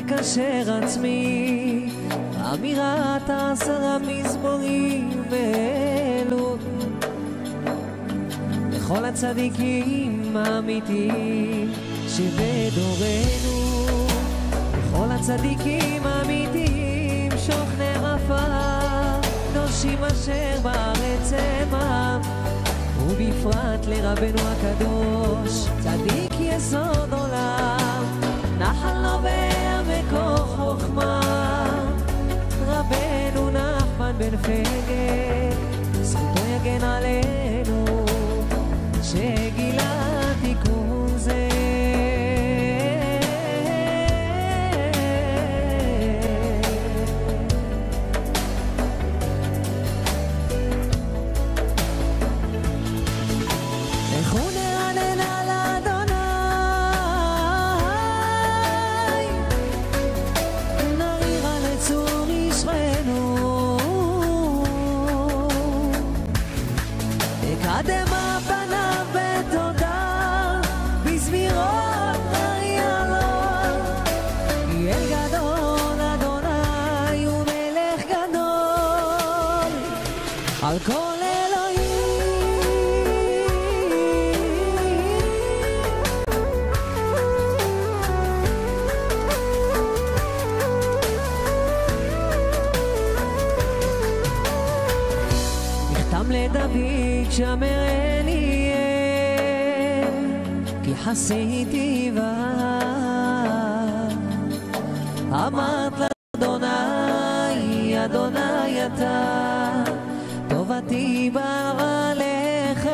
מקשר עצמי, אמירת 10 מזמורים ואלו לכל הצדיקים האמיתיים שבדורנו, לכל הצדיקים האמיתיים שוכני עפר, קדושים אשר בארץ עמם, ובפרט לרבנו הקדוש, צדיק יסוד עולם, נחל נובע מכוח חוכמה, רבנו נחמן בן פגל, זכותו יגן עלינו שגילה תיקון זה. על כל אלוהים נחתם לדוד שמר אליאל, כי חסיתי בה אמרת לאדוני, אדוני אתה טובתי באה לך,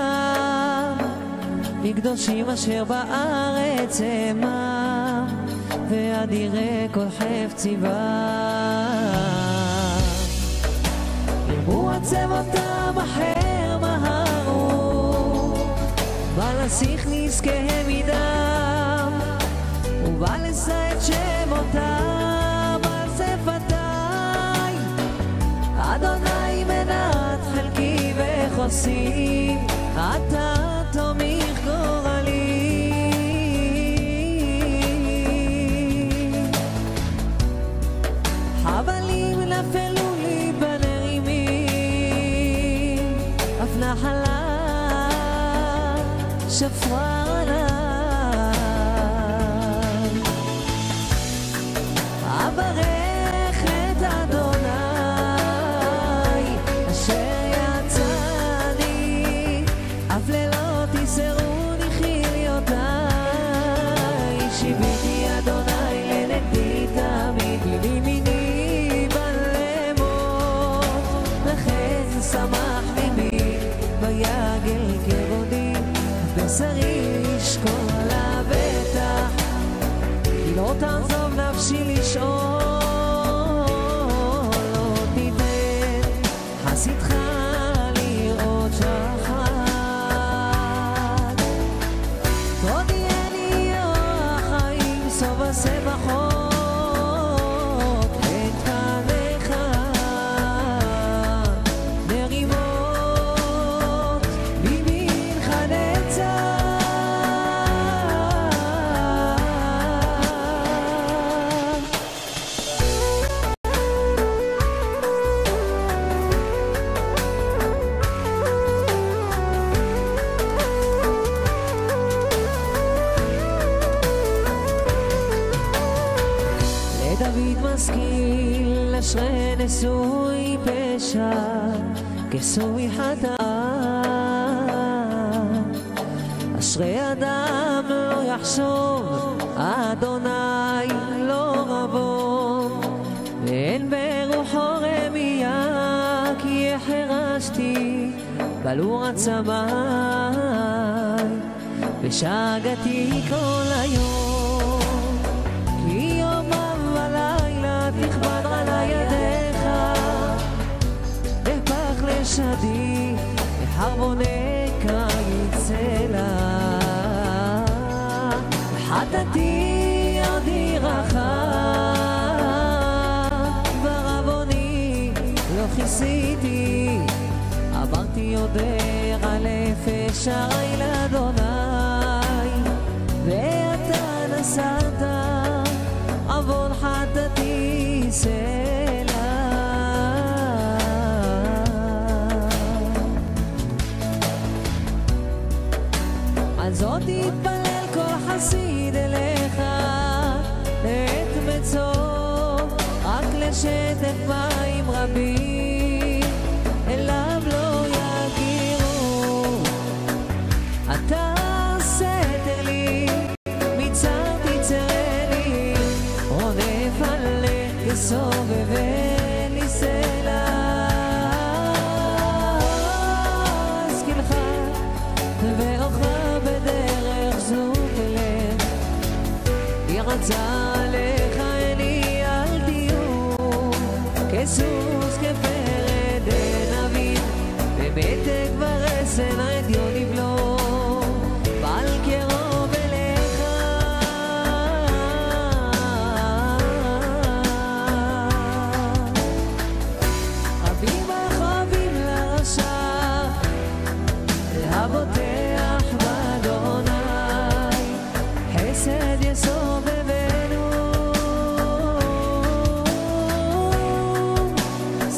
מקדושים אשר בארץ המה, ואדירי כל חפצי בה. ירבו עצבותם אחר מהרו, ולשיח נזכיהם מדם, ובלשא את שמותם על שפתי, אדוני מנת חלקי וחוסי, אתה תומך גורלי. חבלים נפלו לי בנרימים, אף נחלה שפרה עליי, אברך את אדוני אף לילות יסרוני חיליותיי, שיביתי אדוני לנגדי תמיד, לימיני בלמות, לכן שמח ליבי ויגל כבודי, בשרי ישכון לבטח, כי לא תעזוב נפשי לשאול, לא תיתן חסידך לראות שחר. שבחות את פניך נרימות בימינך נצח, דוד משכיל אשרי נשוי פשע כסוי חטא, אשרי אדם לא יחשוב אדוני לא רבו, ואין ברוחו רמיה, כי החרשתי בלור עצמי ושגתי כל היום, כי יומם ולילה תכבד על ידיך, בפח לשדי לחרבוני קיץ אלה, חטאתי עודי רחב ברבוני לא כיסיתי, אמרתי יודע על אפס שערי לאדוני, ואתה נסעת עוון חטאתי סלע. על זאת יתפלל כל חסיד אליך לעת מצוא, רק לשטף מים רבים אליו לא יגירו. אתה סתר לי מצר תצרה לי, רודף עליך סובב לי סלע. השכילך ואורך בדרך זו תלך, ירצה עליך עיני אל תהיו, כסוס כפרד אין אביב, במתק ורסן הדיו נבלו, בעל קרוב אליך. רבים החבים לרשע, הבוטח באדוני, חסד יסובבנו.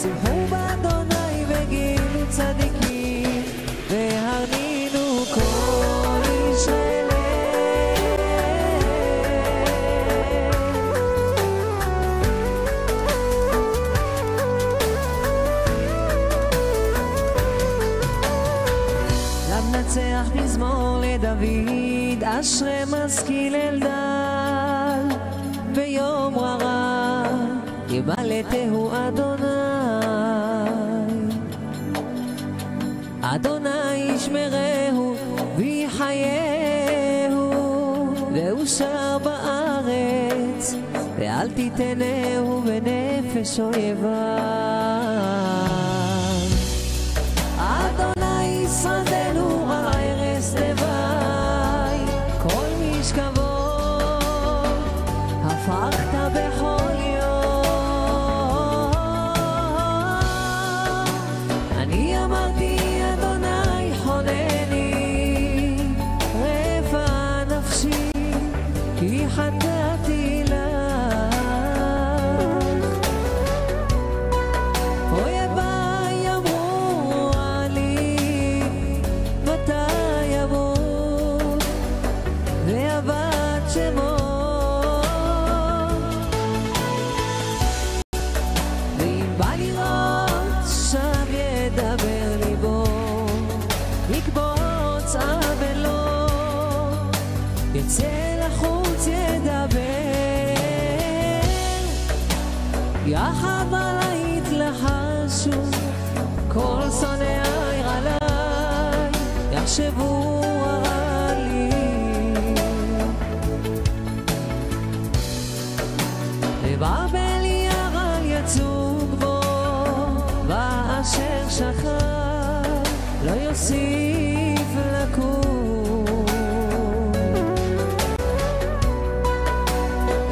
שמחו באדוני וגילו צדיקים, והרנינו כל ישראל. למנצח מזמור לדוד, אשרי משכיל אלדד, ביום רע יבלטהו אדוני. אדוני ישמרהו ויחייהו, ואושר בארץ, ואל תיתנהו בנפש אויביו. אדוני ישרדנו ערש לוואי, כל משכבו הפכת בכל יום. אני אמרתי אדוני חונני, רפא נפשי כי חטאתי לך. אויביי אמרו עלי מתי ימות, ואבד שמו. ואם בא לראות שם ידבר ליבו, יקבוץ עמלו, יצא לחוץ ידבר. יחד עלי יתלחשו, כל שונאי עלי יחשבו הרע לי. לבבל ירל יצוג בו, ואשר שכב לא יוסיף לקום.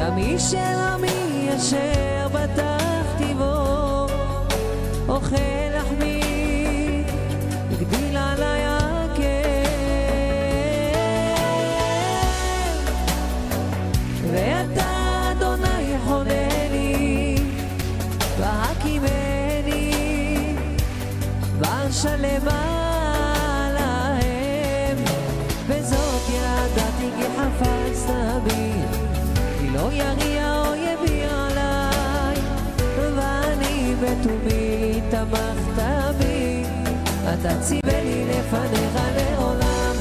גם איש אל עמי אשר בטחתי בו, אוכל לחמי הגדיל עלי הכאב. ואתה אדוני חונני והקימני, ואשלמה להם. וזאת ידעתי כי חפצת בי, כי לא יריע אויבי עליי, ואני בתומי תמכת בי. אתה ציווה לי לפניך לעולם,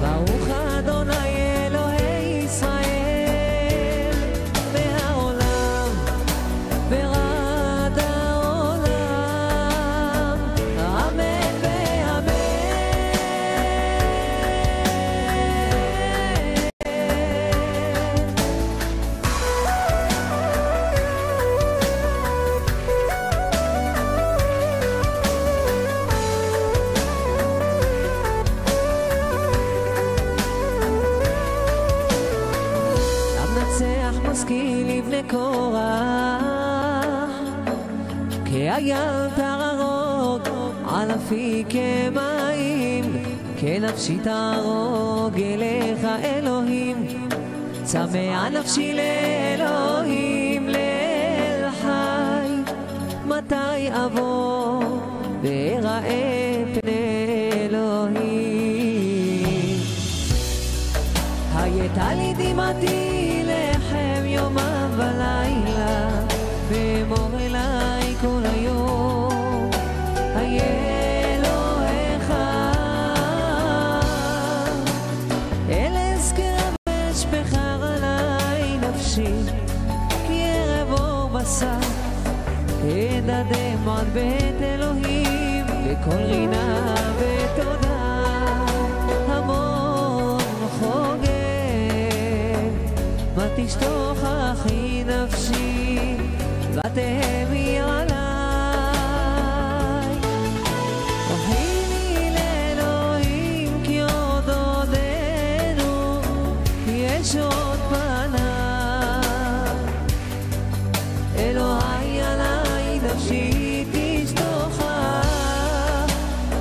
ברוך אדוני אלוהי ישראל, מהעולם ועד העולם, אמן ואמן. משכיל לבני קורח, כאייל תרוג על אפיקי מים, כנפשי תרוג אליך אלוהים, צמא נפשי לאלוהים לאל אליי אבוא ואראה פני אלוהים. הייתה לי דמעתי לחם יומם ולילה, ואמור אליי כל היום היה אלוהיך. אל אזכר ואשפכה עליי נפשי, כי ערב אור בשר אדדם עד בית אלוהים בכל רינה ותודה. המון חוגג מה תשתוך אחי נפשי ותהמי עליי. הוחיני לאלוהים כי עוד עודנו יש עוד פניו. אלוהי עליי נפשי תשתוכה,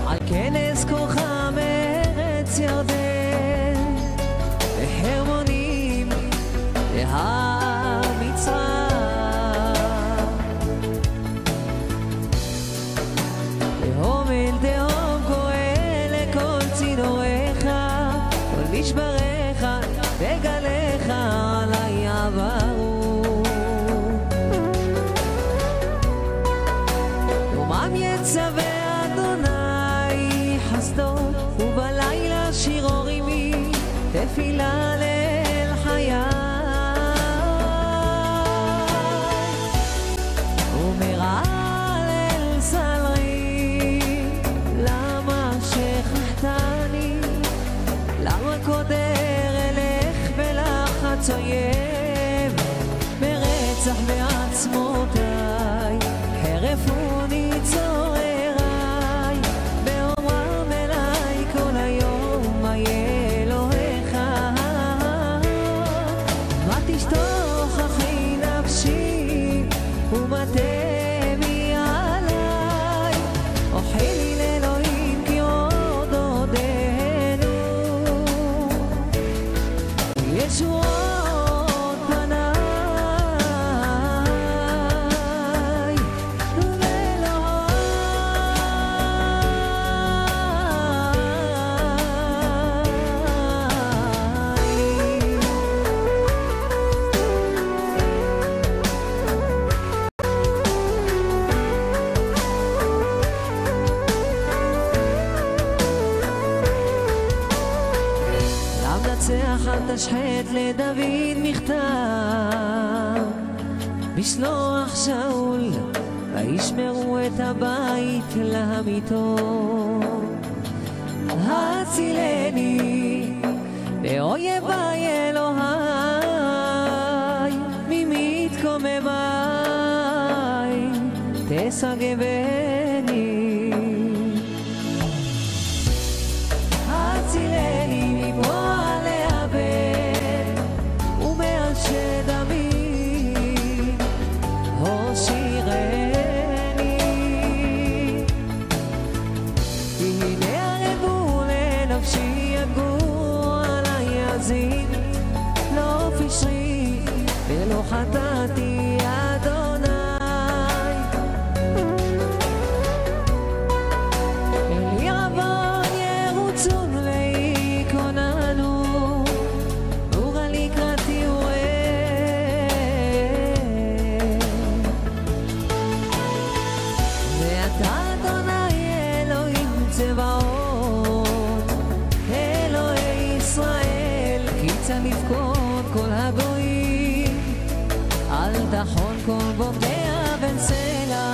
על כנס כוחה מארץ ירדן לחרמונים להמצרים. תהום אל תהום קורא לכל צינוריך, כל משבריך וגליך עלי עברו. יומם יצווה אדוני חסדו, ובלילה שירו רימי תפילה לאל חיי. ומרעל אל סלרי, למה שכחתני, למה קודר אלך בלחץ אויב, ברצח בעצמותיי חרפוני צורריי, באומרם אליי כל היום היה אלוהיך. מה תשתוך אחי נפשי ומתמי עליי. אוחיני לאלוהים כי עוד עודנו ישועות פניי. למנצח אל תשחט לדוד מכתב, משלוח שאול וישמרו את הבית להמיתו. הצילני באויבי אלוהי, ממי תקוממי תסגבני. הצילני מפועל לאבד ומאנשי דמים, הושירני. הנה ערבו לנפשי יגור עלי יזין, לא פשרי ולא חטאתי אדוני. אלי רבון ירוצון לי כוננו, אורה לקראתי וראה. ואתה אדוני אלוהים צבאות, אלוהי ישראל, כי צא לבכות כל הגויים. אל תחון כל בוקע בן סלע,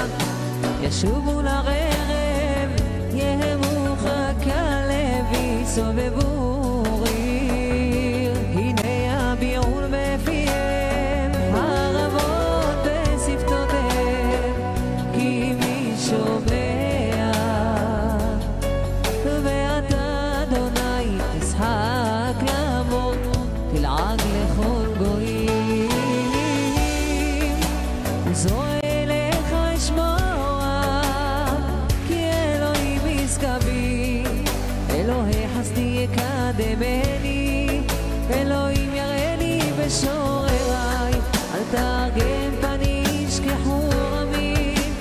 ישובו לרעב, יהמוך כלב יסובבו ריר. הנה הביעול בפיהם, הרבות בשפתותיהם, כי מי שומע. ואתה אדוני תשחק לעמוד, תלעג לכל גויים. וזרוע אליך אשמוע, כי אלוהים יזכה בי. אלוהי חסדי יקדמני, אלוהים יראה לי בשורריי. אל תרגם פני ישכחו רמים,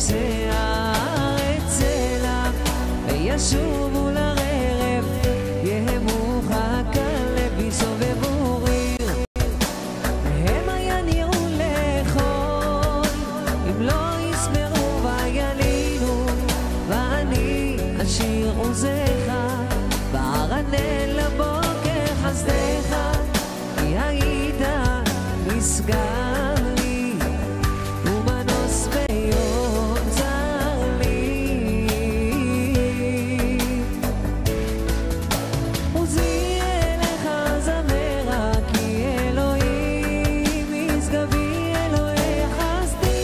אפסי הארץ סלע, וישובו לרעב, יהמו חקל ויסובבו ריר. המה יניעו לאכול, אם לא יסמרו וילינו, ואני אשיר עוזך, וארנן לבוקר חסדך, כי היית נסגר לי, ומנוס ביום צר לי. עוזי אליך זמרה, כי אלוהים משגבי, אלוהי חסדי.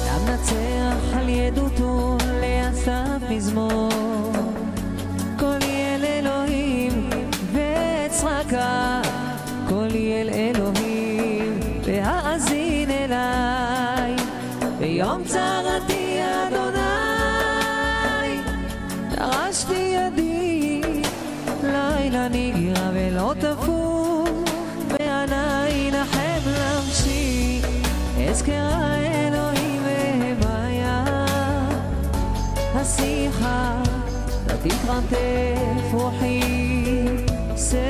למנצח על ידותו לאסף מזמור, כל יל אלוהים ואצחקה, כל יל אלוהים והאזין אליי. ביום צרתי אדוני דרשתי ידי, לילה נגרה ולא תפור, בעיני נחם נפשי, אזכרה אלוהים והמיה. השיחה ותתרנטף רוחי סלע,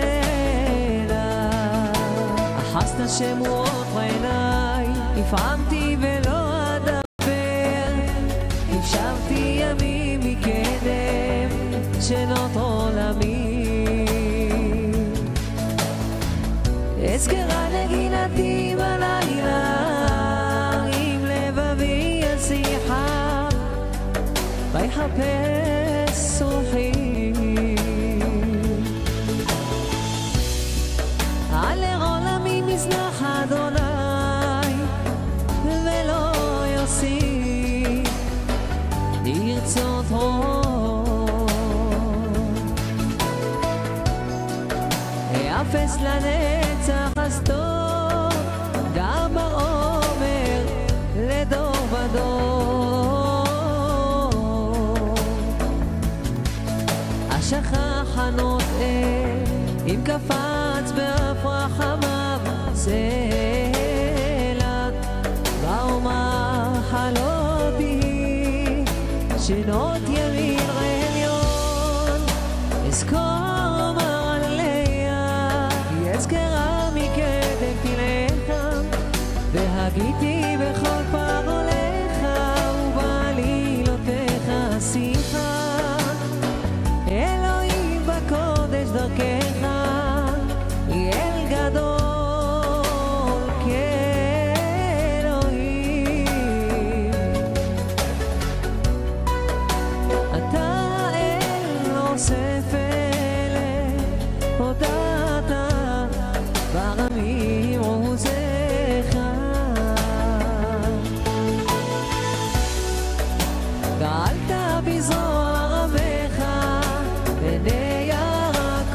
אחזת שמועות בעיניי, הפעמתי ולא אדבר, הפשרתי ימים מקדם שנות עולמי. אזכרה נגינתי בלילה, עם לבבי השיחה, ויחפש רוחי. על עולמי מזנח אדוני, ולא יוסיף לרצות רוב. יאפס לנצח הסתור, גם בעומר לדור ודור. השכח הנוטה, אם קפץ בהפרח חמיו סלע, ואומר חלותי שנות ימין עליון, אזכור מעליה, כי אזכרה מקדם תלך, והגיתי בכל פרעוליך ובעלילותיך שיחה. אלוהים בקודש דרכך, אל גדול כאלוהים. אתה אל אוסף אלה, הודעת ברמים עוזך, גאלת בזרוע רמך בני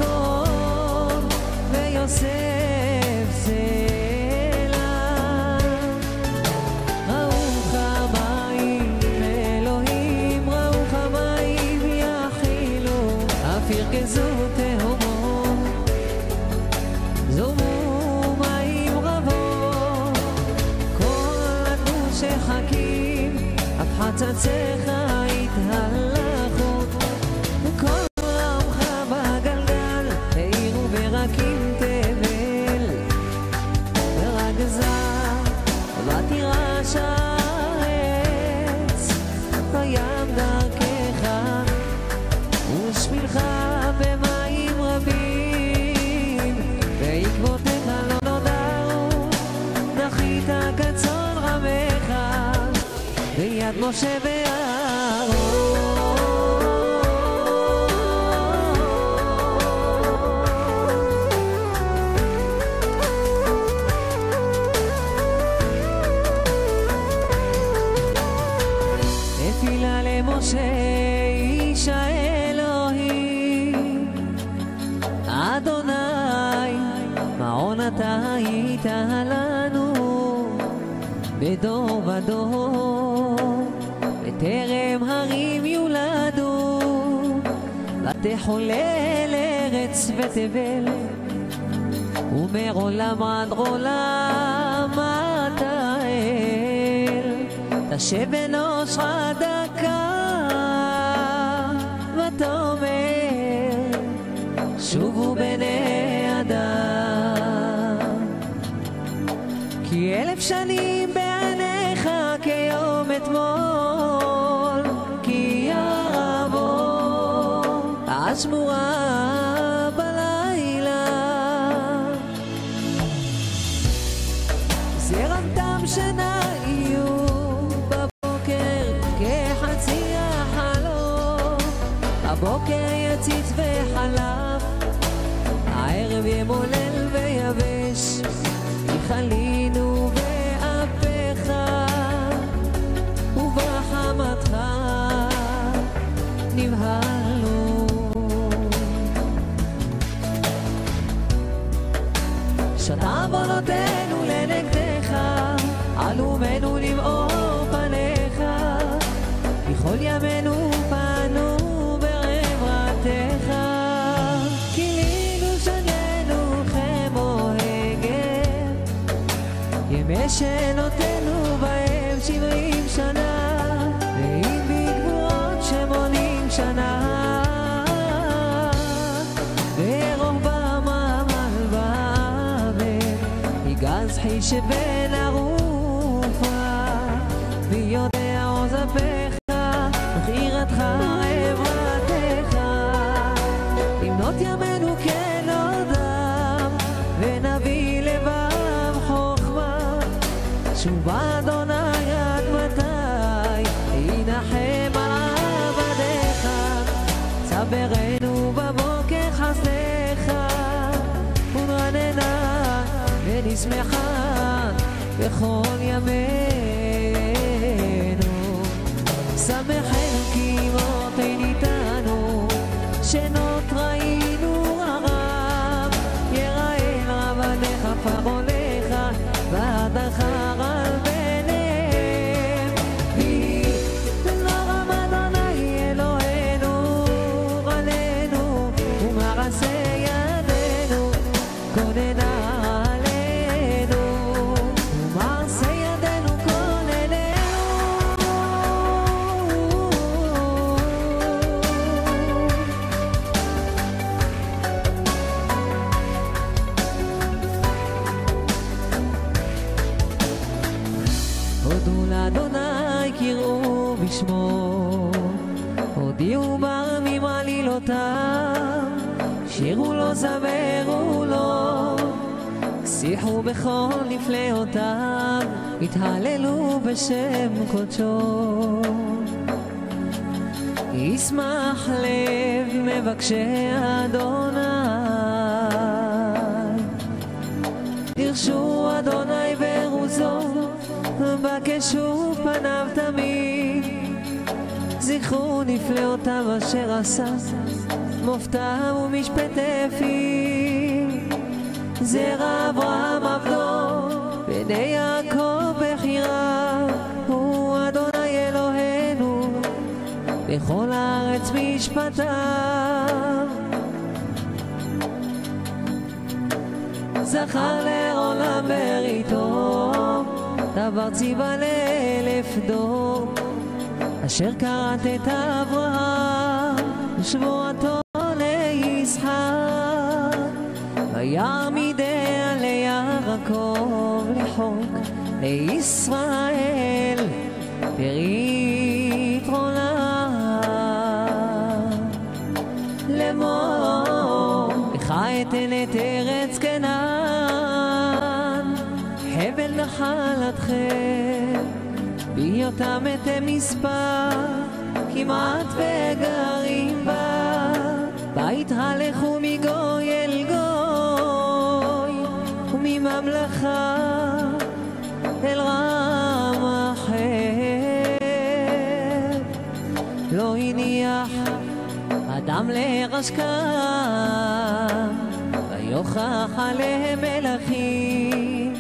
ירקון ויוסף סלע. ראו חמיים אלוהים, ראו חמיים יחילו, אף ירכזו תהומות, זומו מים רבות, כל נתנו שחקים, אף חצציך התהלכו, וכל רעמך בגלגל העירו ברקים תבל, ורגזה ותירש הארץ, בים דרכך ושמילך במים רבים, בעקבותיך לא נודעו, נחית כצאן רמך ביד משה ואהרון. נפילה למשה איש האלוהים, אדוני מעון אתה היית לנו בדור ודור, בטרם הרים יולדו, ותחולל ארץ ותבל, ומעולם עד עולם אתה אל, תשב אנוש דקה ותאמר שובו בני אדם, כי 1000 שנים בעיניך כיום אתמול, כי יבוא השמורה בלילה, זרמתם שנה יהיו בבוקר כחצי החלום, הבוקר יציץ וחלב, הערב ימולל ויבש, כי חלינו באפיך ובחמתך נבהלנו. שתה עוונותינו לנגדך, עלומנו למאור פניך, בכל ימינו פנו בעברתך, כילינו שנינו כמו הגר, ימי שנותינו בהם 70 שנה, ואם בגבורות 80 שנה, ורוחבם עמל באבל, יגז חיש בן ערופה, ויודע עוז אפיך וחירתך עברתך, למנות ימינו כנודם, ונביא לבב חוכמה, שובה אדוני עד מתי, ינחם על עבדיך, צברנו בבוקר חסדך, ונרננה ונשמחה בכל ימינו, שמחנו כי מותן איתנו, שנות ראינו הרב, יראל רבניך פרעונך, ועדך על ביניהם, ולא אדוני אלוהינו עלינו, ומעשה ידינו כוננה עלינו, ומעשה ידינו כונננו. הודו לאדוני קראו בשמו, הודיעו ברמים עלילותיו, שירו לו זמרו לו, שיחו בכל נפלאותיו, התהללו בשם קודשו. ישמח לב מבקשי אדוני, דרשו אדוני ברוזו, בקשו פניו תמיד, זכרו נפלאותיו אשר עשה, מופתיו ומשפטי פיו, זרע אברהם עבדו, בני יעקב בחיריו, הוא אדוני אלוהינו, בכל הארץ משפטיו. זכר לעולם בריתו, דבר ציווה ל1000 דור, אשר כרת את אברהם ושבועתו לישחק, ויעמידיה ליעקב לחוק לישראל ברית עולם, לאמור לך אתן את ארץ כנען, חבל נחלתכם, בהיותם אתם מספר, כמעט וגרים בה, בית הלכו מגוי אל גוי, ומממלכה אל רם אחר. לא הניח אדם לרשקם, ויאכל נוכח עליהם מלכים,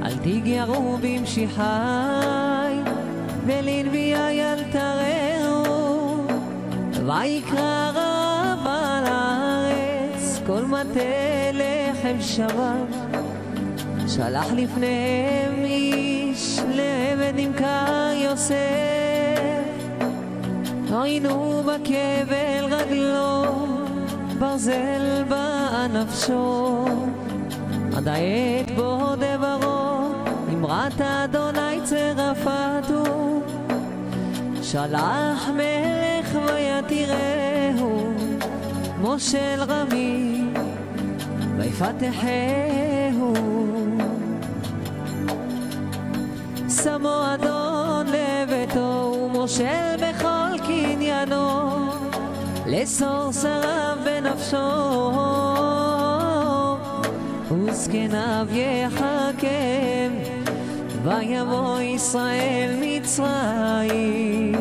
אל תגערו במשיחי, ולנביאי אל תרעו, ויקרא רב על הארץ, כל מטה לחם שבר, שלח לפניהם איש לעבד נמכר יוסף, ראינו בכבל רגלו, ברזל בא נפשו, עד העת בו דברו, אמרת אדוני צרפתו, שלח מלך ויתירהו, מושל רמי ויפתחהו, שמו אדון לביתו, ומושל בכל קניינו, לסור שריו בנפשו, וזקניו יחכם, ויבוא ישראל מצרים,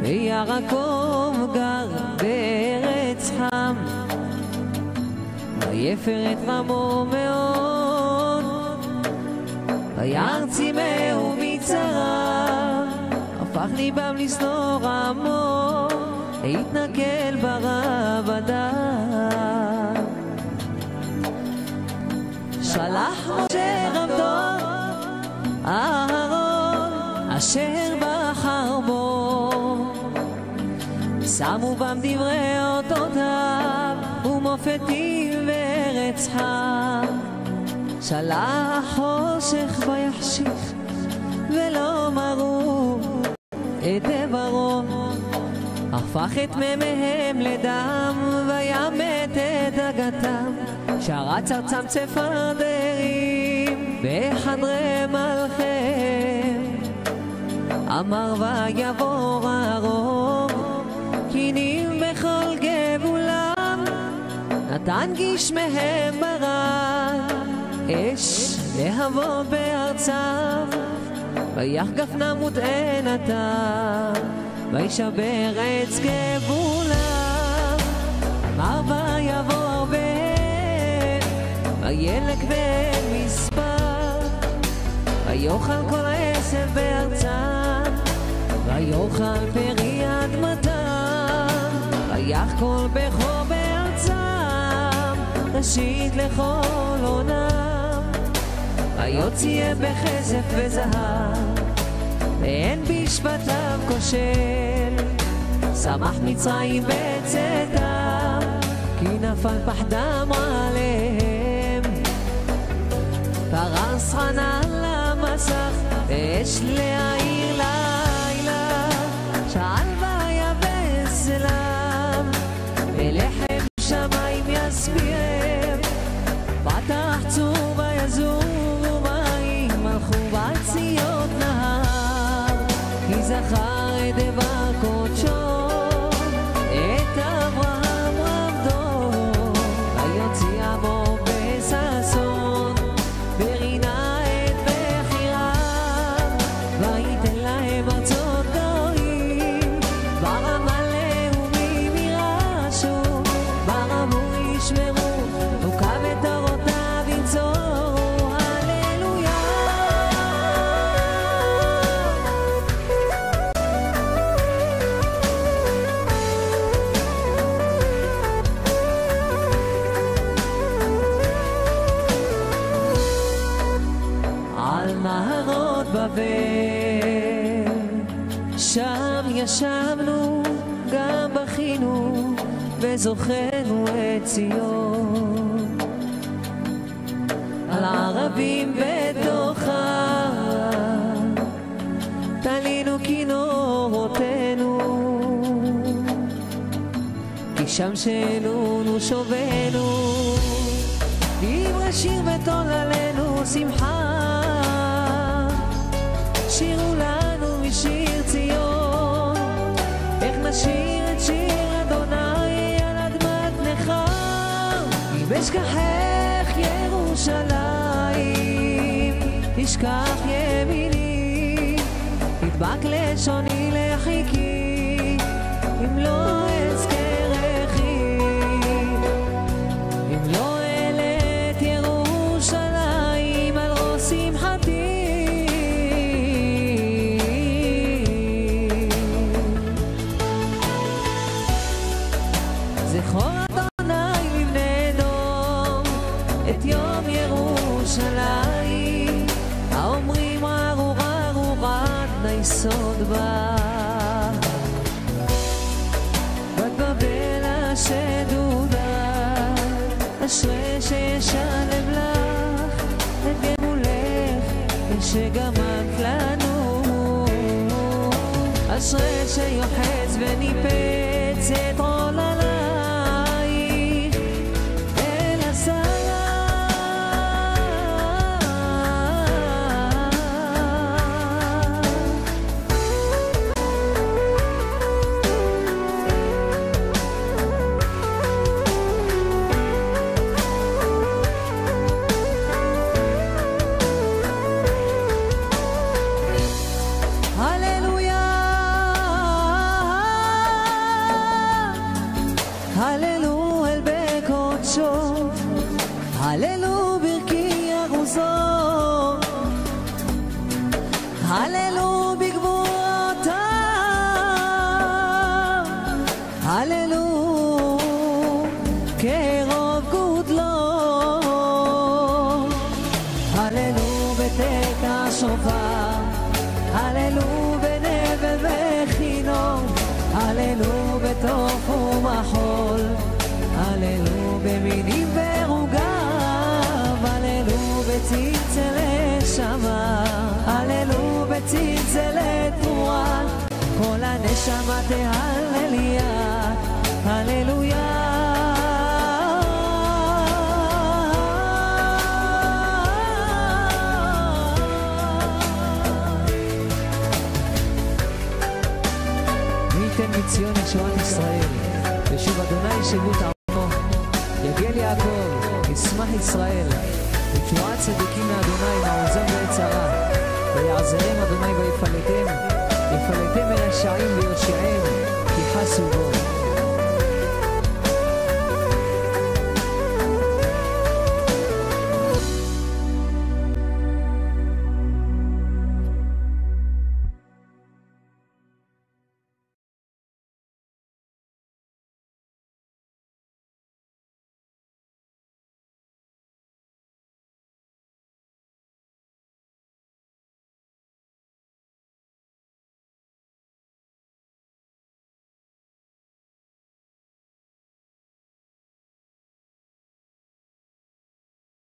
ויעקב גר בארץ חם, ויפר את רמו מאוד, וירצי מהו מצרה, הפך ליבם לשנוא רמו, התנכל ברב אדם. שלח משה עבדו אהרון, אשר בחר בו, שמו בם דברי אותותיו, ומופתים בארץ חם. שלח חושך ויחשיך, ולא מרו את דברו, הפך את מימיהם לדם, וימת את דגתם, שרץ ארצם צפרדעים בחדרי מלכיהם. אמר ויבוא הרוב, קינים בכל גבולם, נתן גשמיהם ברד, אש להבות בארצם, ויחגף נמות עינתם, וישבר עץ גבולם. אמר ויבוא בן, וילק בן מספר, ויאכל כל העשב בארצם, ויאכל פרי אדמתם, ויחכל בכור בארצם, ראשית לכל עונם, ויוציאם בכסף וזהב, ואין בשבטיו כושל, שמח מצרים בצאתם, כי נפל פחדם עליהם, פרס חנן למסך, אש להאיר לילה, שעל ויבש אליו, ולחם שמיים יסביהם, פתח צור ויזורו מים, הלכו בציות נהר, כי זכר את דבר קודשו, את אברהם עבדו, ויוציא עמו בששון, ורינה את בחיריו, וייתן להם ארצות גויים, ברמה לאומים ירשו, ברמו ישמרו, נוקם את תורותיו ינצורו, הללויה. על נהרות בבל, שם ישבנו, גם בכינו, וזוכרנו את ציון. על הערבים בתוכה, תלינו כינורותינו, כי שם שנונו שובנו, דברי שיר ותול עלינו שמחה, שירו לנו משיר ציון, איך נשיר את שיר אדוני על אדמת נכר, אם אשכחך ירושלים, תשכח ימיני, תדבק לשוני לחיקי, אם לא אזכרכי, אם לא אלך אשרי שישלם לך את גמולך שגמלת לנו, אשרי שיוחץ וניפץ את עול עלייך אל הסף. הללו אל בקודשו, הללו ברכי אחוזו, הללו בגבורותיו, הללו כרוב גודלו, הללו בתק השופר, הללו בנבל וכינור, הללו בתוך ומחול, הללו במינים ורוגב, הללו בצלצלי שמע, הללו בצלצלי תרועה, כל הנשמה תהלליה, הללויה. מציון ישועת ישראל, ושוב אדוני שבות עמו, יגל יעקב, ישמח ישראל, ותשועת צדיקים מאדוני מעוזם ועת צרה, ויעזרם אדוני ויפלטם, יפלטם מרשעים ויושיעם, כי חסו בו.